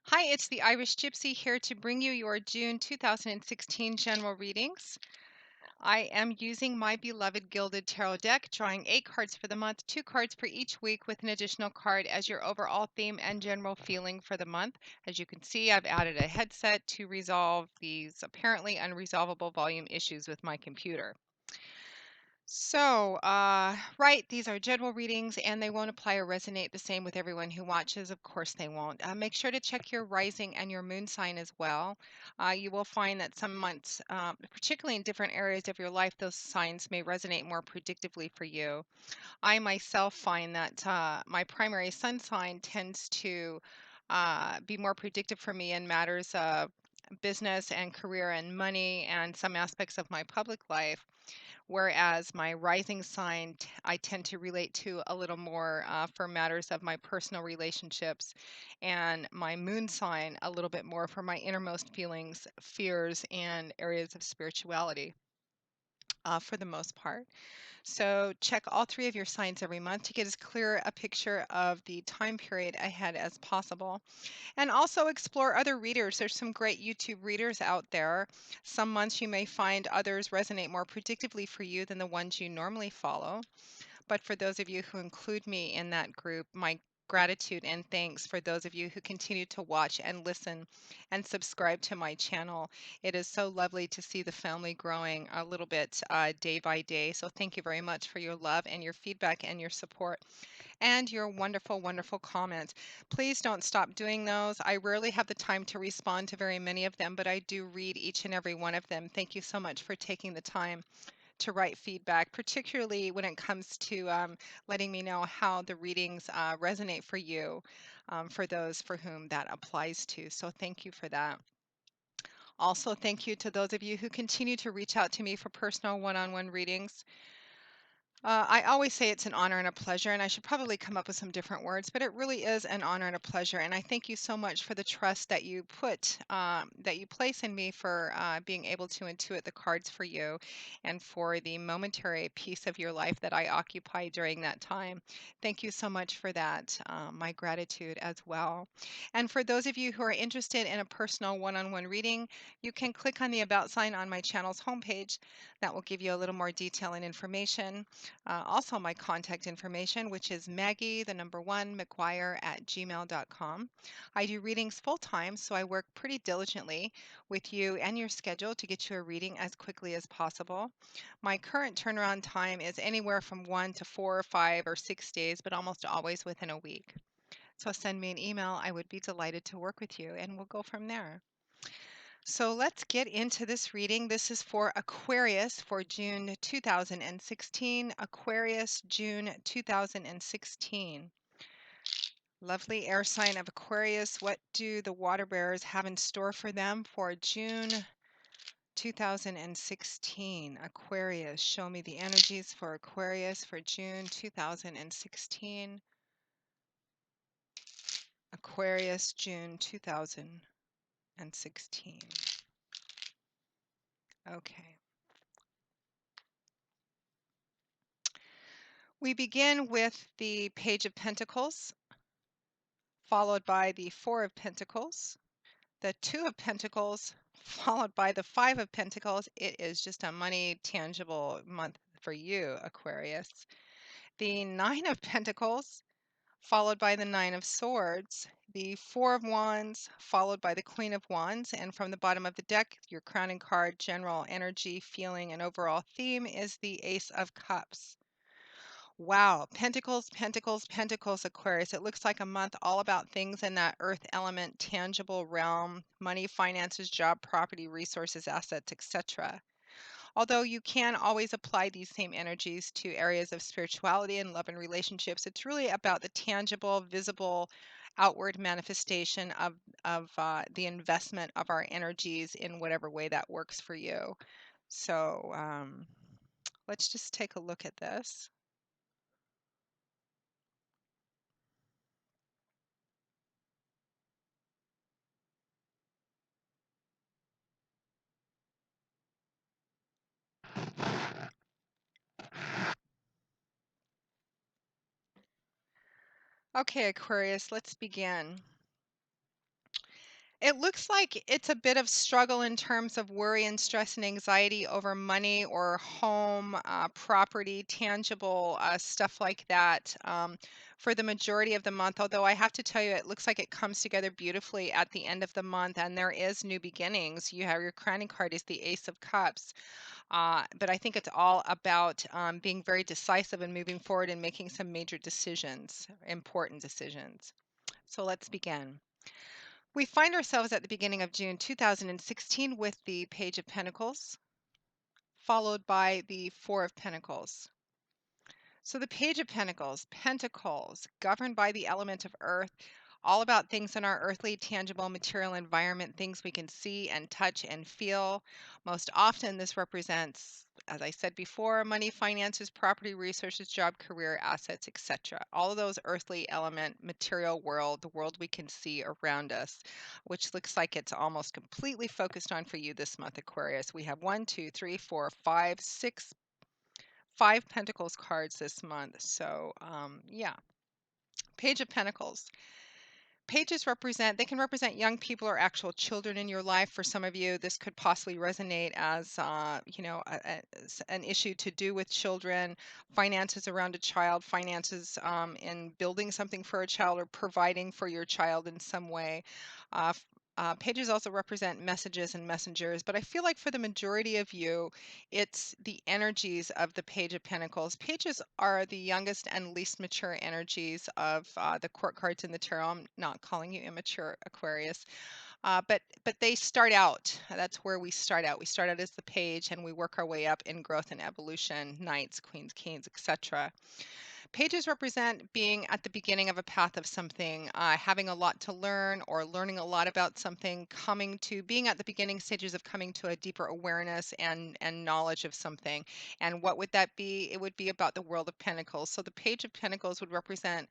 Hi, it's the Irish Gypsy here to bring you your June 2016 general readings. I am using my beloved Gilded Tarot deck, drawing 8 cards for the month, 2 cards per each week with an additional card as your overall theme and general feeling for the month. As you can see, I've added a headset to resolve these apparently unresolvable volume issues with my computer. So, right, these are general readings and they won't apply or resonate the same with everyone who watches. Of course, they won't. Make sure to check your rising and your moon sign as well. You will find that some months, particularly in different areas of your life, those signs may resonate more predictively for you. I myself find that my primary sun sign tends to be more predictive for me in matters of business and career and money and some aspects of my public life, whereas my rising sign I tend to relate to a little more for matters of my personal relationships, and my moon sign a little bit more for my innermost feelings, fears, and areas of spirituality for the most part. So check all 3 of your signs every month to get as clear a picture of the time period ahead as possible. And also explore other readers. There's some great YouTube readers out there. Some months you may find others resonate more predictively for you than the ones you normally follow. But for those of you who include me in that group, my gratitude and thanks for those of you who continue to watch and listen and subscribe to my channel. It is so lovely to see the family growing a little bit day by day. So thank you very much for your love and your feedback and your support and your wonderful, wonderful comments. Please don't stop doing those. I rarely have the time to respond to very many of them, but I do read each and every one of them. Thank you so much for taking the time to write feedback, particularly when it comes to letting me know how the readings resonate for you, for those for whom that applies to. So thank you for that. Also, thank you to those of you who continue to reach out to me for personal one-on-one readings. I always say it's an honor and a pleasure, and I should probably come up with some different words, but it really is an honor and a pleasure. And I thank you so much for the trust that you that you place in me for being able to intuit the cards for you, and for the momentary piece of your life that I occupy during that time. Thank you so much for that. My gratitude as well. And for those of you who are interested in a personal one-on-one reading, you can click on the About sign on my channel's homepage. That will give you a little more detail and information. Also, my contact information, which is Maggie, the number 1, McGuire@gmail.com. I do readings full time, so I work pretty diligently with you and your schedule to get you a reading as quickly as possible. My current turnaround time is anywhere from 1 to 4 or 5 or 6 days, but almost always within a week. So send me an email. I would be delighted to work with you, and we'll go from there. So let's get into this reading. This is for Aquarius for June 2016. Aquarius, June 2016. Lovely air sign of Aquarius. What do the water bearers have in store for them for June 2016? Aquarius, show me the energies for Aquarius for June 2016. Aquarius, June 2016. Okay. We begin with the Page of Pentacles, followed by the Four of Pentacles, the Two of Pentacles, followed by the Five of Pentacles. It is just a money tangible month for you, Aquarius. The Nine of Pentacles, followed by the Nine of Swords, the Four of Wands, followed by the Queen of Wands. And from the bottom of the deck, your crowning card, general energy, feeling, and overall theme is the Ace of Cups. Wow, Pentacles, Pentacles, Pentacles, Aquarius. It looks like a month all about things in that earth element, tangible realm, money, finances, job, property, resources, assets, etc. Although you can always apply these same energies to areas of spirituality and love and relationships, it's really about the tangible, visible, outward manifestation of the investment of our energies in whatever way that works for you. So let's just take a look at this. Okay, Aquarius, let's begin. It looks like it's a bit of struggle in terms of worry and stress and anxiety over money or home, property, tangible stuff like that for the majority of the month. Although I have to tell you, it looks like it comes together beautifully at the end of the month and there is new beginnings. You have your crowning card is the Ace of Cups. But I think it's all about being very decisive and moving forward and making some major decisions, important decisions. So let's begin. We find ourselves at the beginning of June 2016 with the Page of Pentacles, followed by the Four of Pentacles. So the Page of Pentacles, Pentacles, governed by the element of earth, all about things in our earthly, tangible, material environment, things we can see and touch and feel. Most often, this represents, as I said before, money, finances, property, resources, job, career, assets, etc. All of those earthly element, material world, the world we can see around us, which looks like it's almost completely focused on for you this month, Aquarius. We have 5 Pentacles cards this month. So, yeah, Page of Pentacles. Pages represent, they can represent young people or actual children in your life. For some of you, this could possibly resonate as, an issue to do with children, finances around a child, finances in building something for a child or providing for your child in some way. Pages also represent messages and messengers, but I feel like for the majority of you, it's the energies of the Page of Pentacles. Pages are the youngest and least mature energies of the court cards in the tarot. I'm not calling you immature, Aquarius, but they start out. That's where we start out. We start out as the page, and we work our way up in growth and evolution. Knights, queens, kings, etc. Pages represent being at the beginning of a path of something, having a lot to learn or learning a lot about something, coming to being at the beginning stages of coming to a deeper awareness and knowledge of something. And what would that be? It would be about the world of Pentacles. So the Page of Pentacles would represent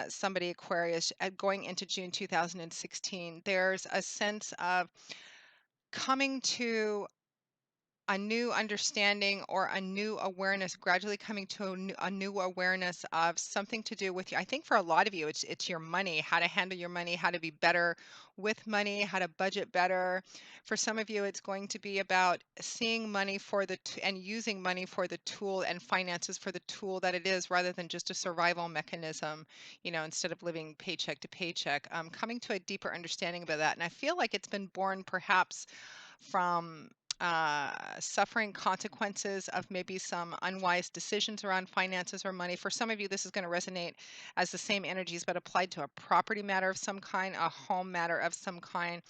somebody, Aquarius, going into June 2016. There's a sense of coming to a new understanding or a new awareness, gradually coming to a new awareness of something to do with you. I think for a lot of you, it's your money, how to handle your money, how to be better with money, how to budget better. For some of you, it's going to be about seeing money for and using money for the tool and finances for the tool that it is, rather than just a survival mechanism. Instead of living paycheck to paycheck, coming to a deeper understanding about that. And I feel like it's been born perhaps from suffering consequences of maybe some unwise decisions around finances or money. For some of you, this is going to resonate as the same energies, but applied to a property matter of some kind, a home matter of some kind.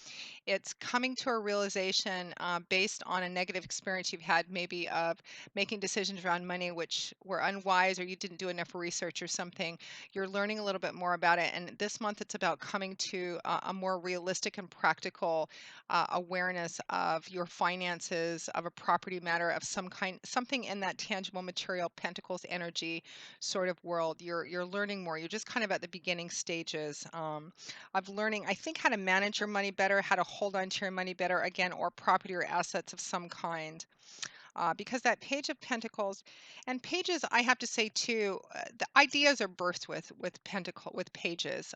It's coming to a realization based on a negative experience you've had, maybe of making decisions around money which were unwise, or you didn't do enough research or something. You're learning a little bit more about it. And this month, it's about coming to a more realistic and practical awareness of your finances, of a property matter of some kind, something in that tangible material Pentacles energy sort of world. You're learning more. You're just kind of at the beginning stages of learning, I think, how to manage your money better, how to hold on to your money better, again, or property or assets of some kind. Because that Page of Pentacles and pages, I have to say too, the ideas are birthed with pages.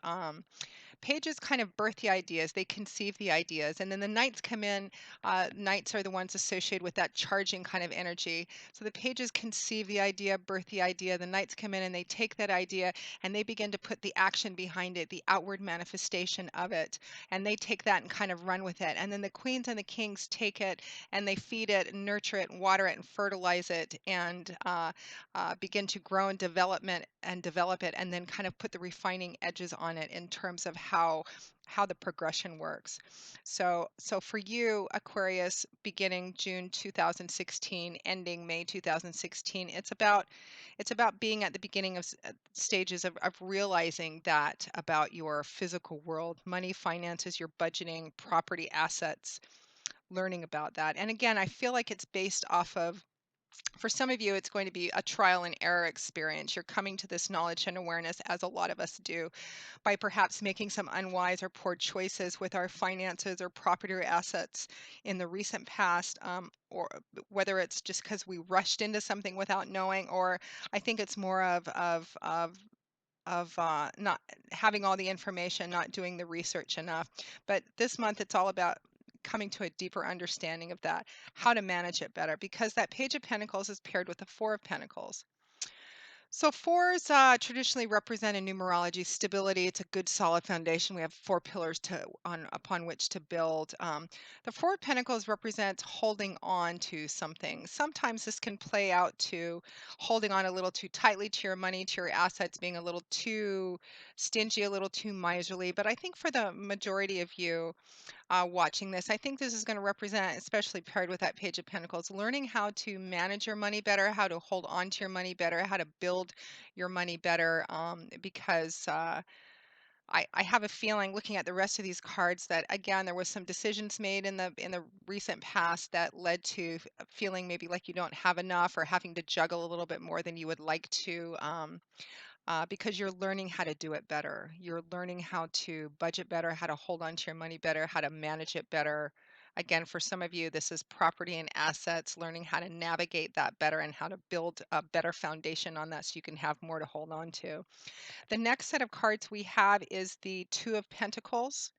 Pages kind of birth the ideas, they conceive the ideas, and then the knights come in. Knights are the ones associated with that charging kind of energy. So the pages conceive the idea, birth the idea. The knights come in and they take that idea and they begin to put the action behind it, the outward manifestation of it, and they take that and kind of run with it. And then the queens and the kings take it and they feed it and nurture it and water it and fertilize it and begin to grow and develop it, and then kind of put the refining edges on it in terms of how the progression works. So for you, Aquarius, beginning June 2016, ending May 2016, it's about being at the beginning of stages of realizing that about your physical world, money, finances, your budgeting, property, assets, learning about that. And again, I feel like it's based off of, for some of you, it's going to be a trial and error experience. You're coming to this knowledge and awareness, as a lot of us do, by perhaps making some unwise or poor choices with our finances or property or assets in the recent past, or whether it's just because we rushed into something without knowing, or I think it's more of not having all the information, not doing the research enough. But this month, it's all about coming to a deeper understanding of that, how to manage it better, because that Page of Pentacles is paired with the Four of Pentacles. So fours traditionally represent in numerology stability. It's a good solid foundation. We have four pillars upon which to build. The Four of Pentacles represents holding on to something. Sometimes this can play out to holding on a little too tightly to your money, to your assets, being a little too stingy, a little too miserly. But I think for the majority of you, watching this. I think this is going to represent, especially paired with that Page of Pentacles, learning how to manage your money better, how to hold on to your money better, how to build your money better. Because I have a feeling, looking at the rest of these cards, that again there was some decisions made in the recent past that led to feeling maybe like you don't have enough or having to juggle a little bit more than you would like to. Because you're learning how to do it better. You're learning how to budget better, how to hold on to your money better, how to manage it better. Again, for some of you, this is property and assets, learning how to navigate that better and how to build a better foundation on that so you can have more to hold on to. The next set of cards we have is the Two of Pentacles,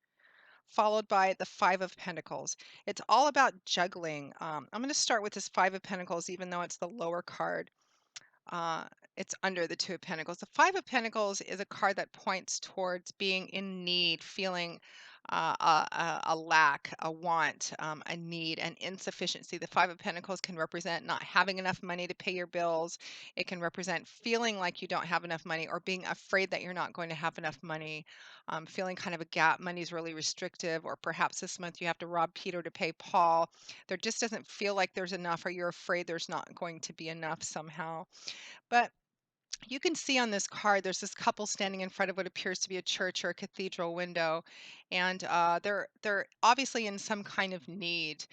followed by the Five of Pentacles. It's all about juggling. I'm going to start with this Five of Pentacles, even though it's the lower card. Uh, it's under the Two of Pentacles. The Five of Pentacles is a card that points towards being in need, feeling a lack, a want, a need, an insufficiency. The Five of Pentacles can represent not having enough money to pay your bills. It can represent feeling like you don't have enough money or being afraid that you're not going to have enough money, feeling kind of a gap. Money's really restrictive, or perhaps this month you have to rob Peter to pay Paul. There just doesn't feel like there's enough, or you're afraid there's not going to be enough somehow. But you can see on this card, there's this couple standing in front of what appears to be a church or a cathedral window, and they're obviously in some kind of need.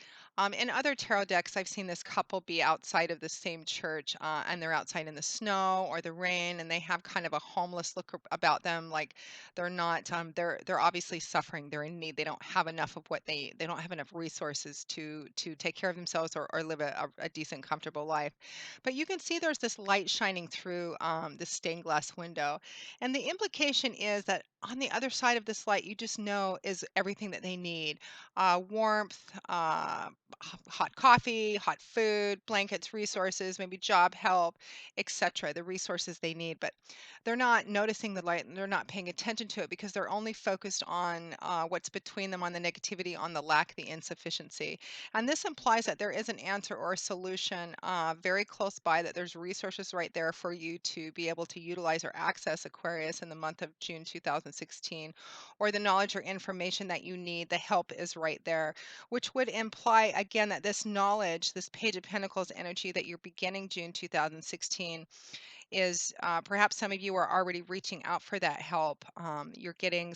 In other tarot decks, I've seen this couple be outside of the same church, and they're outside in the snow or the rain, and they have kind of a homeless look about them, like they're not. They're obviously suffering. They're in need. They don't have enough of what they don't have enough resources to take care of themselves or live a decent, comfortable life. But you can see there's this light shining through this stained glass window. And the implication is that on the other side of this light, you just know is everything that they need: warmth, hot coffee, hot food, blankets, resources, maybe job help, etc. The resources they need. But they're not noticing the light and they're not paying attention to it because they're only focused on what's between them, on the negativity, on the lack, the insufficiency. And this implies that there is an answer or a solution very close by, that there's resources right there for you to be able to utilize or access, Aquarius, in the month of June 2016, or the knowledge or information that you need. The help is right there, which would imply, again, that this knowledge, this Page of Pentacles energy that you're beginning June 2016, is perhaps some of you are already reaching out for that help. You're getting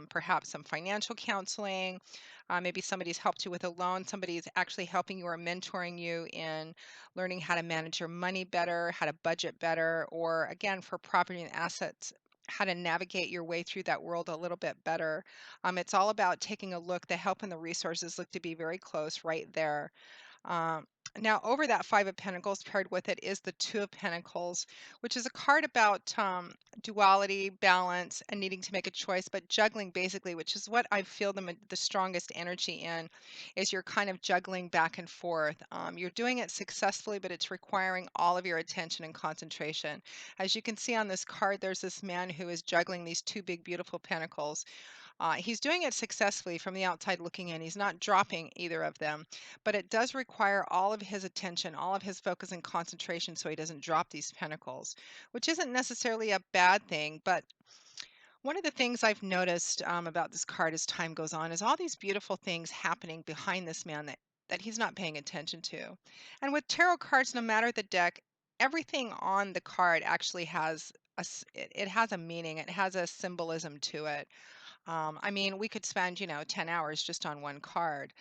perhaps some financial counseling. Maybe somebody's helped you with a loan. Somebody's actually helping you or mentoring you in learning how to manage your money better, how to budget better, or again, for property and assets, how to navigate your way through that world a little bit better. It's all about taking a look. The help and the resources look to be very close right there. Um, Now, over that Five of Pentacles, paired with it is the Two of Pentacles, which is a card about duality, balance, and needing to make a choice, but juggling basically, which is what I feel the strongest energy in, is you're kind of juggling back and forth. You're doing it successfully, but it's requiring all of your attention and concentration. As you can see on this card, there's this man who is juggling these two big, beautiful pentacles. He's doing it successfully from the outside looking in. He's not dropping either of them, but it does require all of his attention, all of his focus and concentration so he doesn't drop these pentacles, which isn't necessarily a bad thing. But one of the things I've noticed about this card as time goes on is all these beautiful things happening behind this man that he's not paying attention to. And with tarot cards, no matter the deck, everything on the card actually has it has a meaning. It has a symbolism to it. I mean, we could spend, 10 hours just on one card.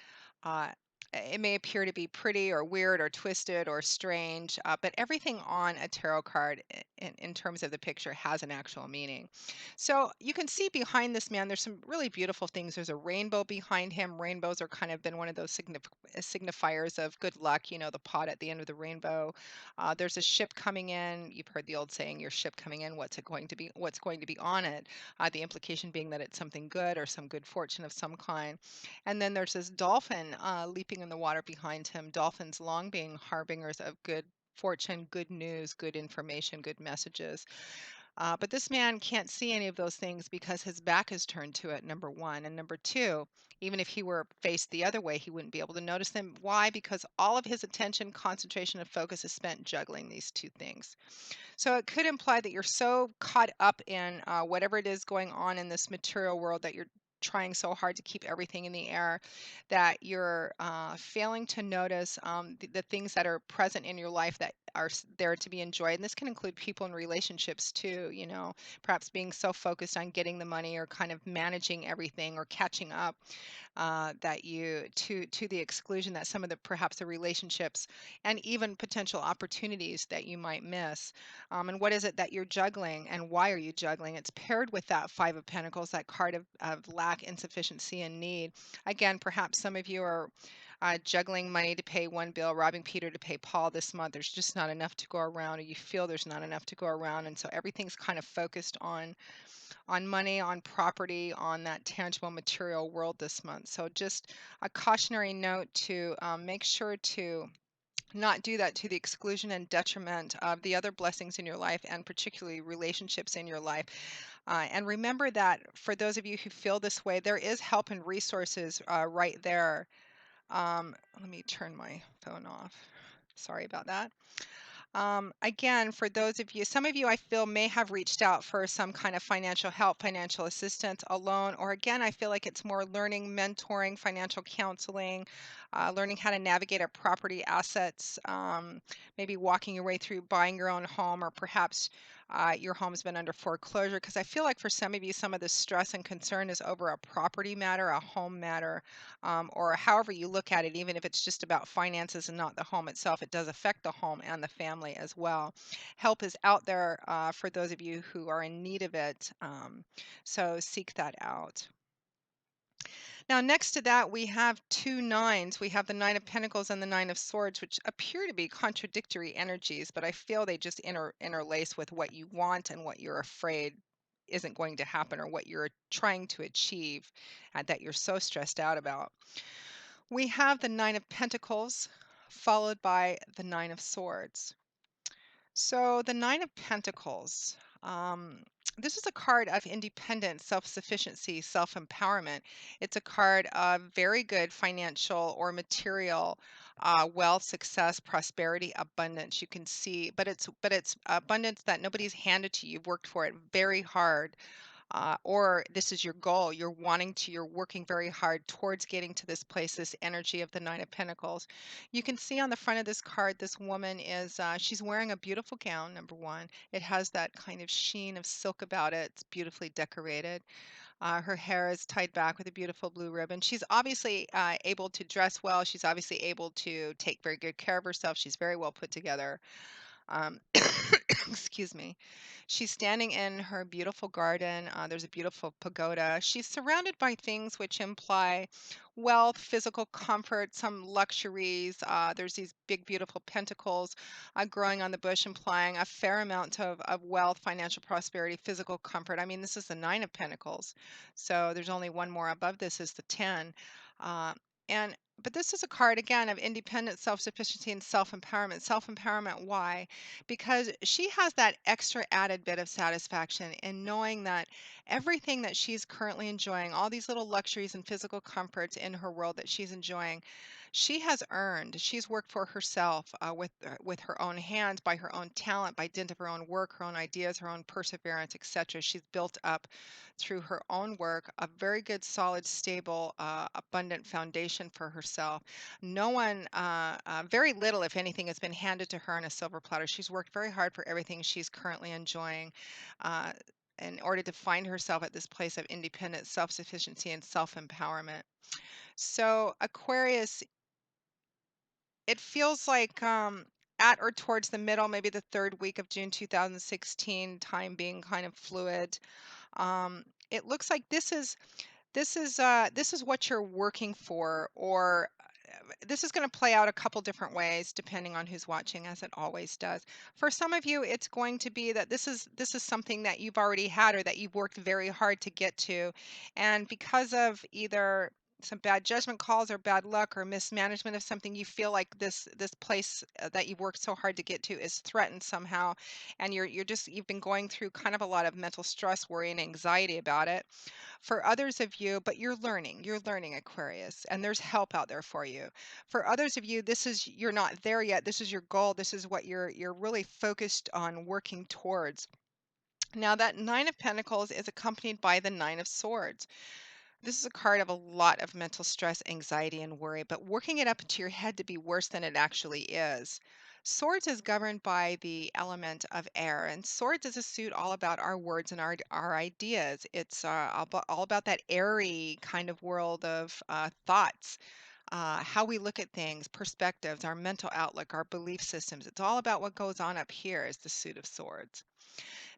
Uh, it may appear to be pretty or weird or twisted or strange, but everything on a tarot card in terms of the picture has an actual meaning. So you can see behind this man, there's some really beautiful things. There's a rainbow behind him. Rainbows are kind of been one of those signifiers of good luck, the pot at the end of the rainbow. There's a ship coming in. You've heard the old saying, your ship coming in, what's it going to be, what's going to be on it? The implication being that it's something good or some good fortune of some kind. And then there's this dolphin leaping in the water behind him. Dolphins long being harbingers of good fortune, good news, good information, good messages. But this man can't see any of those things because his back is turned to it, number one. And number two, even if he were faced the other way, he wouldn't be able to notice them. Why? Because all of his attention, concentration, and focus is spent juggling these two things. So it could imply that you're so caught up in whatever it is going on in this material world that you're trying so hard to keep everything in the air that you're failing to notice the things that are present in your life that are there to be enjoyed. And this can include people and relationships too, perhaps being so focused on getting the money or kind of managing everything or catching up that you to the exclusion that some of the perhaps the relationships and even potential opportunities that you might miss. And what is it that you're juggling and why are you juggling? It's paired with that Five of Pentacles, that card of lack, insufficiency, and need. Again, perhaps some of you are juggling money to pay one bill, robbing Peter to pay Paul this month. There's just not enough to go around, or you feel there's not enough to go around. And so everything's kind of focused on money, on property, on that tangible material world this month. So just a cautionary note to make sure to not do that to the exclusion and detriment of the other blessings in your life and particularly relationships in your life. And remember that for those of you who feel this way, there is help and resources right there. Let me turn my phone off. Sorry about that. Again, for those of you, some of you I feel may have reached out for some kind of financial help, financial assistance, a loan, or again, I feel like it's more learning, mentoring, financial counseling, learning how to navigate our property assets, maybe walking your way through buying your own home, or perhaps your home's been under foreclosure. Because I feel like for some of you, some of the stress and concern is over a property matter, a home matter, or however you look at it, even if it's just about finances and not the home itself, it does affect the home and the family as well. Help is out there for those of you who are in need of it. So seek that out. Now, next to that, we have two nines. We have the Nine of Pentacles and the Nine of Swords, which appear to be contradictory energies, but I feel they just interlace with what you want and what you're afraid isn't going to happen, or what you're trying to achieve that you're so stressed out about. We have the Nine of Pentacles followed by the Nine of Swords. So the Nine of Pentacles, this is a card of independence, self-sufficiency, self-empowerment. It's a card of very good financial or material wealth, success, prosperity, abundance. You can see, but it's abundance that nobody's handed to you. You've worked for it very hard, or this is your goal. You're working very hard towards getting to this place, this energy of the Nine of Pentacles. You can see on the front of this card, this woman is, she's wearing a beautiful gown, number one. It has that kind of sheen of silk about it. It's beautifully decorated. Her hair is tied back with a beautiful blue ribbon. She's obviously able to dress well. She's obviously able to take very good care of herself. She's very well put together. Um, excuse me. She's standing in her beautiful garden. There's a beautiful pagoda. She's surrounded by things which imply wealth, physical comfort, some luxuries. There's these big, beautiful pentacles growing on the bush, implying a fair amount of wealth, financial prosperity, physical comfort. I mean, this is the Nine of Pentacles. So there's only one more above this is the 10. Uh, and but this is a card again of independence, self-sufficiency, and self-empowerment. Self-empowerment, why? Because she has that extra added bit of satisfaction in knowing that everything that she's currently enjoying, all these little luxuries and physical comforts in her world that she's enjoying, she has earned. She's worked for herself with her own hands, by her own talent, by dint of her own work, her own ideas, her own perseverance, etc. She's built up through her own work a very good, solid, stable, abundant foundation for herself. No one, very little, if anything, has been handed to her on a silver platter. She's worked very hard for everything she's currently enjoying uh, in order to find herself at this place of independence, self-sufficiency, and self-empowerment. So, Aquarius, it feels like at or towards the middle, maybe the third week of June 2016, time being kind of fluid. It looks like this is what you're working for, or this is going to play out a couple different ways depending on who's watching, as it always does. For some of you, it's going to be that this is something that you've already had or that you've worked very hard to get to, and because of either some bad judgment calls or bad luck or mismanagement of something, you feel like this place that you've worked so hard to get to is threatened somehow, and you've been going through kind of a lot of mental stress, worry, and anxiety about it. For others of you, but you're learning, Aquarius, and there's help out there for you. For others of you, you're not there yet. This is your goal. This is what you're really focused on working towards. Now, that Nine of Pentacles is accompanied by the Nine of Swords. This is a card of a lot of mental stress, anxiety, and worry, but working it up into your head to be worse than it actually is. Swords is governed by the element of air, and swords is a suit all about our words and our ideas. It's all about that airy kind of world of thoughts, how we look at things, perspectives, our mental outlook, our belief systems. It's all about what goes on up here is the suit of swords.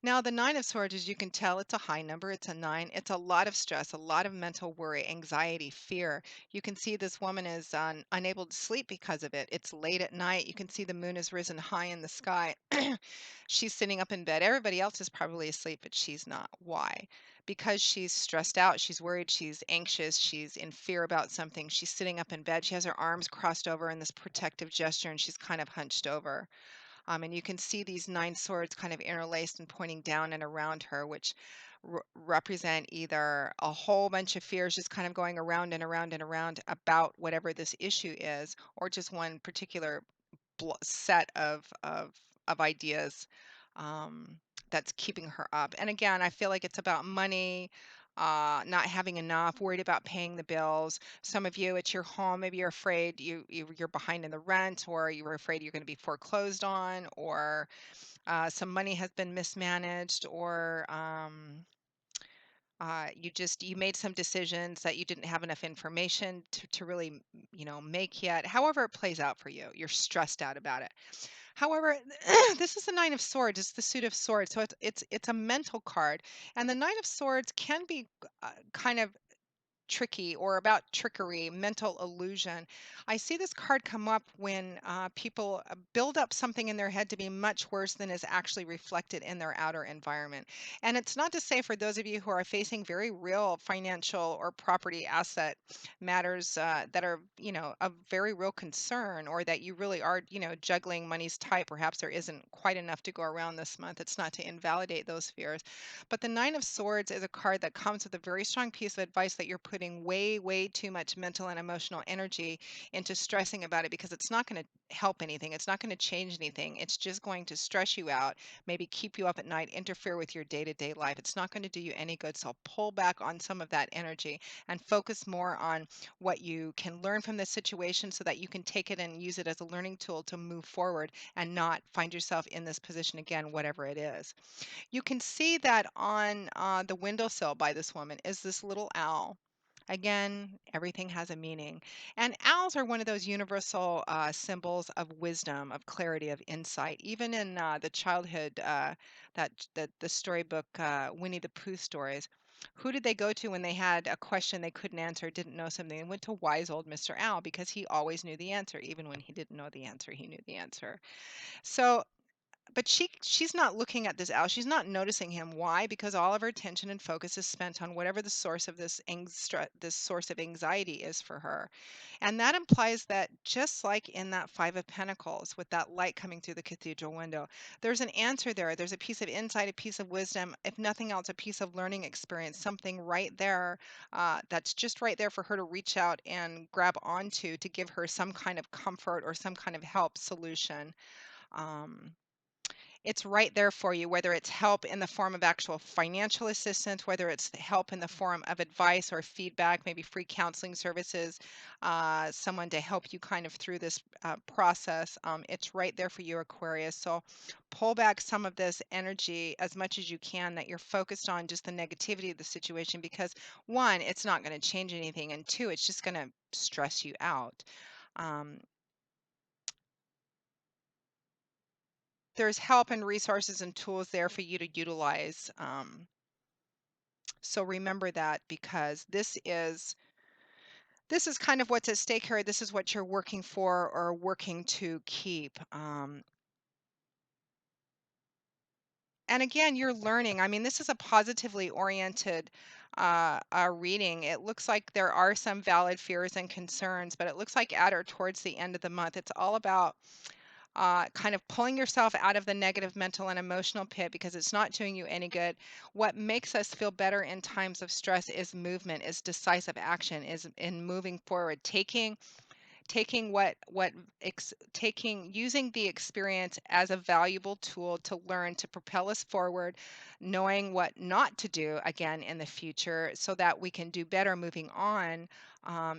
Now, the Nine of Swords, as you can tell, it's a high number. It's a nine. It's a lot of stress, a lot of mental worry, anxiety, fear. You can see this woman is unable to sleep because of it. It's late at night. You can see the moon has risen high in the sky. She's sitting up in bed. Everybody else is probably asleep, but she's not. Why? Because she's stressed out. She's worried. She's anxious. She's in fear about something. She's sitting up in bed. She has her arms crossed over in this protective gesture, and she's kind of hunched over. And you can see these nine swords kind of interlaced and pointing down and around her, which represent either a whole bunch of fears just kind of going around and around and around about whatever this issue is, or just one particular set of ideas um, that's keeping her up. And again, I feel like it's about money, not having enough, worried about paying the bills. Some of you, it's your home. Maybe you're afraid you're behind in the rent, or you're afraid you're going to be foreclosed on, or some money has been mismanaged, or you made some decisions that you didn't have enough information to really make yet. However it plays out for you, you're stressed out about it. However, this is the Nine of Swords. It's the suit of swords, so it's a mental card, and the Nine of Swords can be kind of tricky or about trickery, mental illusion. I see this card come up when people build up something in their head to be much worse than is actually reflected in their outer environment. And it's not to say for those of you who are facing very real financial or property asset matters that are, of very real concern, or that you really are, juggling money's tight. Perhaps there isn't quite enough to go around this month. It's not to invalidate those fears. But the Nine of Swords is a card that comes with a very strong piece of advice that you're putting way, way too much mental and emotional energy into stressing about it, because it's not going to help anything. It's not going to change anything. It's just going to stress you out, maybe keep you up at night, interfere with your day-to-day life. It's not going to do you any good. So pull back on some of that energy and focus more on what you can learn from this situation so that you can take it and use it as a learning tool to move forward and not find yourself in this position again, whatever it is. You can see that on the windowsill by this woman is this little owl. Again, everything has a meaning. And owls are one of those universal symbols of wisdom, of clarity, of insight. Even in the childhood, that the storybook Winnie the Pooh stories, who did they go to when they had a question they couldn't answer, didn't know something? They went to wise old Mr. Owl, because he always knew the answer. Even when he didn't know the answer, he knew the answer. So but she's not looking at this owl. She's not noticing him. Why? Because all of her attention and focus is spent on whatever the source of this source of anxiety is for her. And that implies that, just like in that Five of Pentacles with that light coming through the cathedral window, there's an answer there. There's a piece of insight, a piece of wisdom, if nothing else, a piece of learning experience, something right there that's just right there for her to reach out and grab onto to give her some kind of comfort or some kind of help solution. Um, it's right there for you, whether it's help in the form of actual financial assistance, whether it's help in the form of advice or feedback, maybe free counseling services, someone to help you kind of through this process. It's right there for you, Aquarius. So pull back some of this energy as much as you can that you're focused on just the negativity of the situation, because one, it's not going to change anything, and two, it's just going to stress you out. Um, there's help and resources and tools there for you to utilize. So remember that, because this is kind of what's at stake here. This is what you're working for or working to keep. And again, you're learning. I mean, this is a positively oriented reading. It looks like there are some valid fears and concerns, but it looks like at or towards the end of the month, it's all about kind of pulling yourself out of the negative mental and emotional pit, because it's not doing you any good. What makes us feel better in times of stress is movement, is decisive action, is in moving forward, taking taking using the experience as a valuable tool to learn to propel us forward, knowing what not to do again in the future so that we can do better moving on.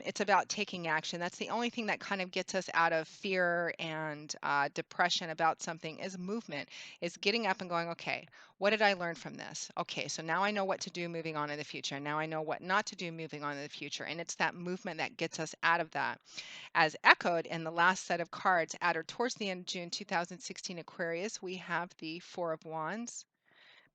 It's about taking action. That's the only thing that kind of gets us out of fear and depression about something, is movement, is getting up and going, okay, what did I learn from this? Okay, so now I know what to do moving on in the future. Now I know what not to do moving on in the future. And it's that movement that gets us out of that, as echoed in the last set of cards at or towards the end of June 2016 Aquarius. We have the Four of Wands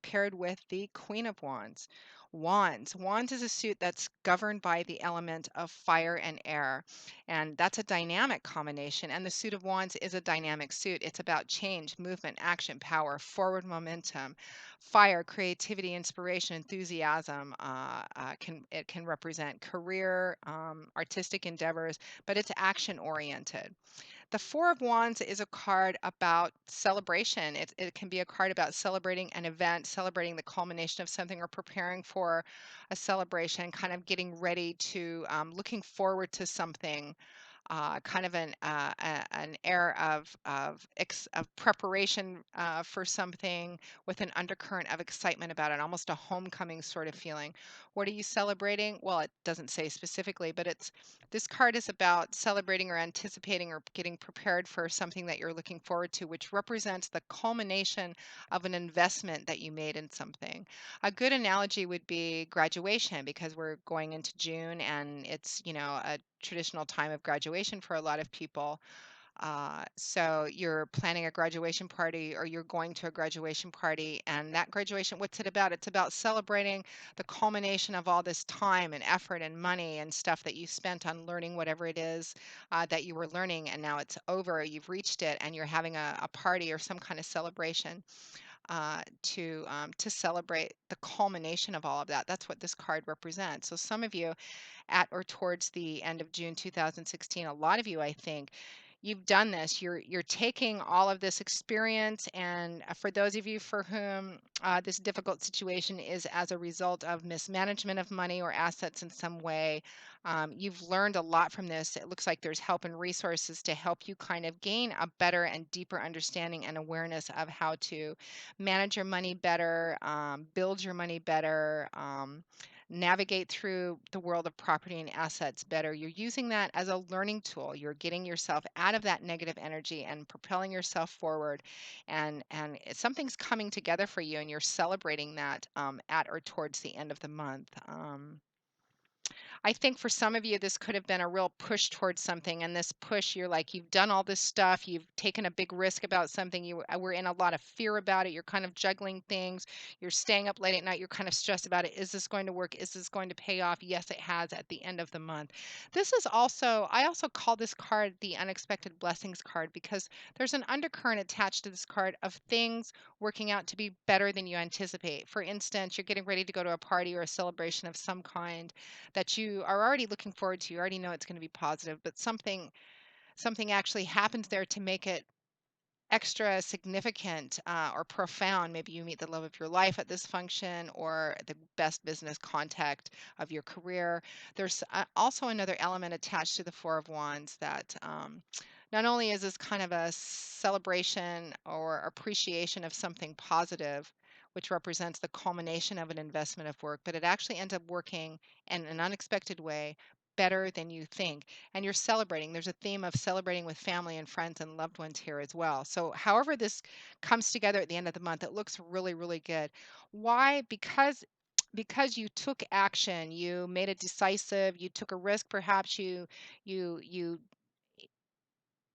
paired with the Queen of Wands. Wands is a suit that's governed by the element of fire and air, and that's a dynamic combination. And the suit of Wands is a dynamic suit. It's about change, movement, action, power, forward momentum. Fire, creativity, inspiration, enthusiasm. It can represent career, artistic endeavors, but it's action oriented. The Four of Wands is a card about celebration. It can be a card about celebrating an event, celebrating the culmination of something, or preparing for a celebration, kind of getting ready to, looking forward to something, kind of an air of preparation for something, with an undercurrent of excitement about it, almost a homecoming sort of feeling. What are you celebrating? Well, it doesn't say specifically, but this card is about celebrating or anticipating or getting prepared for something that you're looking forward to, which represents the culmination of an investment that you made in something. A good analogy would be graduation, because we're going into June and it's, a traditional time of graduation for a lot of people. So you're planning a graduation party, or you're going to a graduation party, and that graduation, what's it about? It's about celebrating the culmination of all this time and effort and money and stuff that you spent on learning whatever it is that you were learning, and now it's over, you've reached it, and you're having a party or some kind of celebration to celebrate the culmination of all of that. That's what this card represents. So some of you, at or towards the end of June 2016, a lot of you, I think, you've done this. You're taking all of this experience, and for those of you for whom this difficult situation is as a result of mismanagement of money or assets in some way, you've learned a lot from this. It looks like there's help and resources to help you kind of gain a better and deeper understanding and awareness of how to manage your money better, build your money better, navigate through the world of property and assets better. You're using that as a learning tool. You're getting yourself out of that negative energy and propelling yourself forward. And something's coming together for you, and you're celebrating that at or towards the end of the month. I think for some of you, this could have been a real push towards something. And this push, you're like, you've done all this stuff. You've taken a big risk about something. You were in a lot of fear about it. You're kind of juggling things. You're staying up late at night. You're kind of stressed about it. Is this going to work? Is this going to pay off? Yes, it has at the end of the month. This is also, I also call this card the unexpected blessings card, because there's an undercurrent attached to this card of things working out to be better than you anticipate. For instance, you're getting ready to go to a party or a celebration of some kind that you are already looking forward to. You already know it's going to be positive, but something actually happens there to make it extra significant or profound. Maybe you meet the love of your life at this function, or the best business contact of your career. There's also another element attached to the Four of Wands that not only is this kind of a celebration or appreciation of something positive, which represents the culmination of an investment of work, but it actually ends up working in an unexpected way better than you think. And you're celebrating. There's a theme of celebrating with family and friends and loved ones here as well. So however this comes together at the end of the month, it looks really, really good. Why? Because you took action, you made it decisive, you took a risk, perhaps you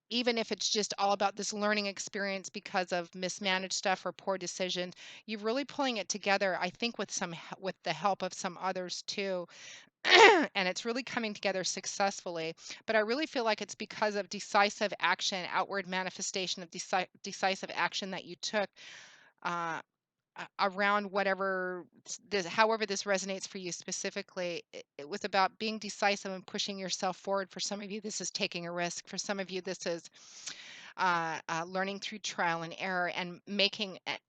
even if it's just all about this learning experience because of mismanaged stuff or poor decisions, you're really pulling it together, I think, with with the help of some others too. And it's really coming together successfully. But I really feel like it's because of decisive action, outward manifestation of decisive action that you took uh, around whatever this, however this resonates for you specifically. It was about being decisive and pushing yourself forward. For some of you, this is taking a risk. For some of you, this is learning through trial and error and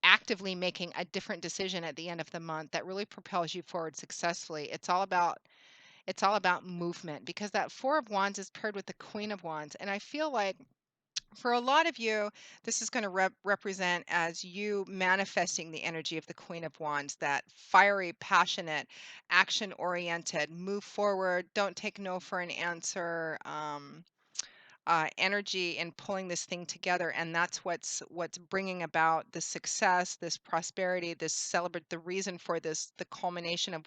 actively making a different decision at the end of the month that really propels you forward successfully. It's all about movement, because that Four of Wands is paired with the Queen of Wands. And I feel like for a lot of you, this is going to represent as you manifesting the energy of the Queen of Wands, that fiery, passionate, action oriented, move forward, don't take no for an answer. Energy in pulling this thing together, and that's what's bringing about the success, this prosperity, this celebrate, the reason for this, the culmination of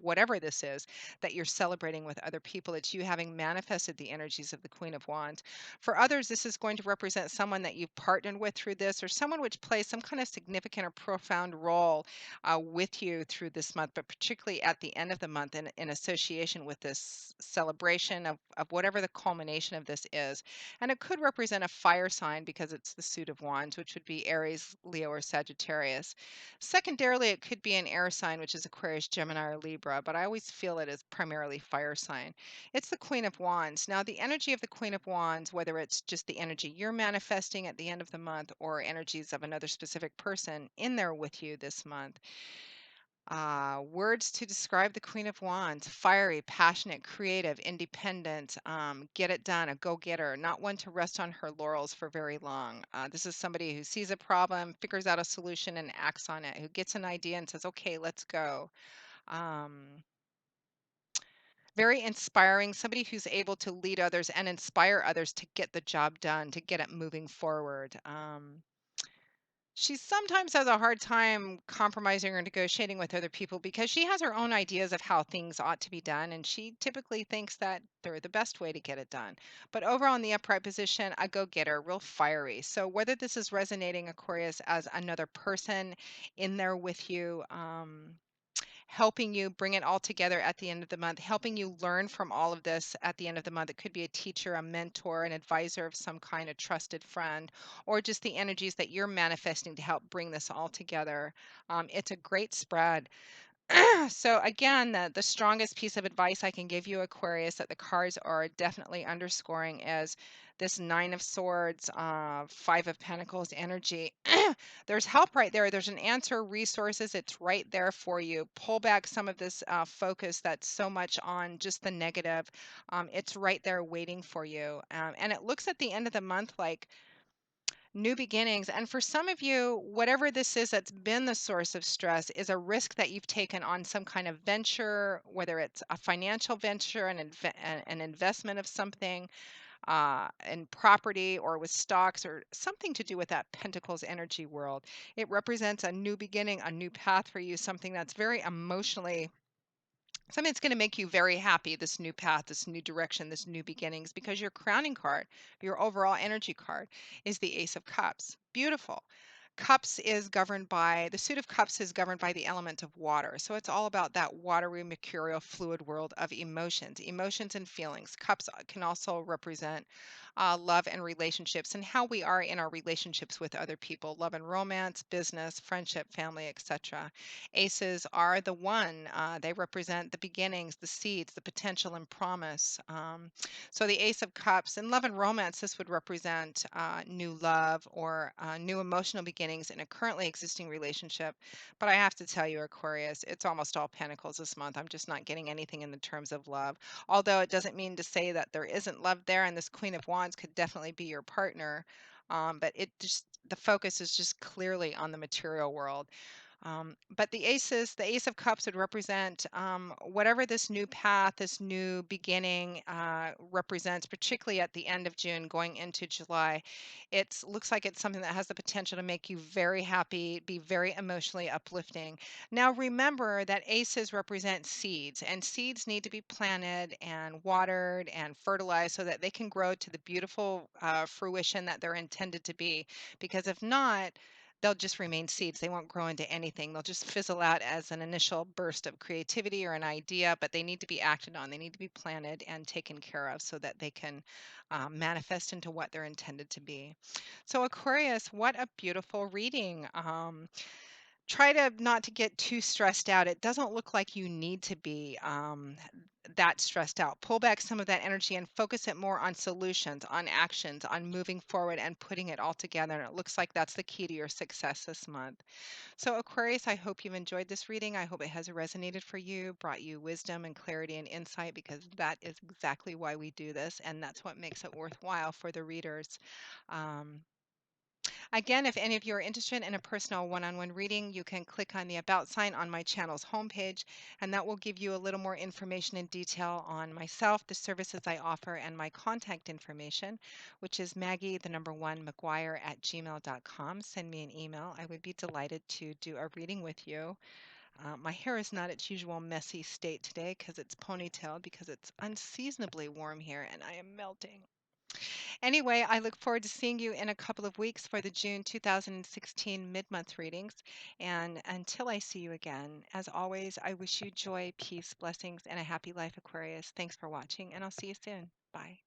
whatever this is that you're celebrating with other people. It's you having manifested the energies of the Queen of Wands. For others, this is going to represent someone that you've partnered with through this, or someone which plays some kind of significant or profound role with you through this month, but particularly at the end of the month in association with this celebration of whatever the culmination of this is. And it could represent a fire sign because it's the suit of wands, which would be Aries, Leo, or Sagittarius. Secondarily, it could be an air sign, which is Aquarius, Gemini, or Libra, but I always feel it as primarily fire sign. It's the Queen of Wands. Now, the energy of the Queen of Wands, whether it's just the energy you're manifesting at the end of the month or energies of another specific person in there with you this month, words to describe the Queen of Wands: fiery, passionate, creative, independent, get it done, a go getter, not one to rest on her laurels for very long. This is somebody who sees a problem, figures out a solution, and acts on it, who gets an idea and says, okay, let's go. Um, Very inspiring, somebody who's able to lead others and inspire others to get the job done, to get it moving forward. She sometimes has a hard time compromising or negotiating with other people because she has her own ideas of how things ought to be done, and she typically thinks that they're the best way to get it done. But overall, in the upright position, a go-getter, real fiery. So whether this is resonating, Aquarius, as another person in there with you, helping you bring it all together at the end of the month, helping you learn from all of this at the end of the month. It could be a teacher, a mentor, an advisor of some kind, a trusted friend, or just the energies that you're manifesting to help bring this all together. It's a great spread. So again, the strongest piece of advice I can give you, Aquarius, that the cards are definitely underscoring is this Nine of Swords, Five of Pentacles energy. There's help right there. There's an answer, resources. It's right there for you. Pull back some of this focus that's so much on just the negative. It's right there waiting for you. And it looks at the end of the month like new beginnings. And for some of you, whatever this is that's been the source of stress is a risk that you've taken on some kind of venture, whether it's a financial venture, an investment of something, in property or with stocks or something to do with that Pentacles energy world. It represents a new beginning, a new path for you, something that's very emotionally, something that's going to make you very happy, this new path, this new direction, this new beginnings, because your crowning card, your overall energy card, is the Ace of Cups. Beautiful. Cups is governed by, the suit of cups is governed by the element of water. So it's all about that watery, mercurial, fluid world of emotions and feelings. Cups can also represent love and relationships and how we are in our relationships with other people, love and romance, business, friendship, family, etc. Aces are the one. They represent the beginnings, the seeds, the potential and promise. So the Ace of Cups in love and romance, this would represent new love or new emotional beginnings in a currently existing relationship. But I have to tell you, Aquarius, it's almost all Pentacles this month. I'm just not getting anything in the terms of love. Although it doesn't mean to say that there isn't love there, and this Queen of Wands could definitely be your partner. But it just, the focus is just clearly on the material world. But the Ace of Cups would represent whatever this new path, this new beginning represents, particularly at the end of June going into July. It looks like it's something that has the potential to make you very happy, be very emotionally uplifting. Now, remember that aces represent seeds, and seeds need to be planted and watered and fertilized so that they can grow to the beautiful fruition that they're intended to be. Because if not, they'll just remain seeds. They won't grow into anything. They'll just fizzle out as an initial burst of creativity or an idea, but they need to be acted on. They need to be planted and taken care of so that they can manifest into what they're intended to be. So, Aquarius, what a beautiful reading. Try to not to get too stressed out. It doesn't look like you need to be that stressed out. Pull back some of that energy and focus it more on solutions, on actions, on moving forward and putting it all together. And it looks like that's the key to your success this month. So, Aquarius, I hope you've enjoyed this reading. I hope it has resonated for you, brought you wisdom and clarity and insight, because that is exactly why we do this. And that's what makes it worthwhile for the readers. Um, Again, if any of you are interested in a personal one-on-one reading, you can click on the About sign on my channel's homepage, and that will give you a little more information and detail on myself, the services I offer, and my contact information, which is Maggie, the number one, McGuire at gmail.com. Send me an email. I would be delighted to do a reading with you. My hair is not its usual messy state today because it's ponytailed because it's unseasonably warm here and I am melting. Anyway, I look forward to seeing you in a couple of weeks for the June 2016 mid-month readings. And until I see you again, as always, I wish you joy, peace, blessings, and a happy life, Aquarius. Thanks for watching, and I'll see you soon. Bye.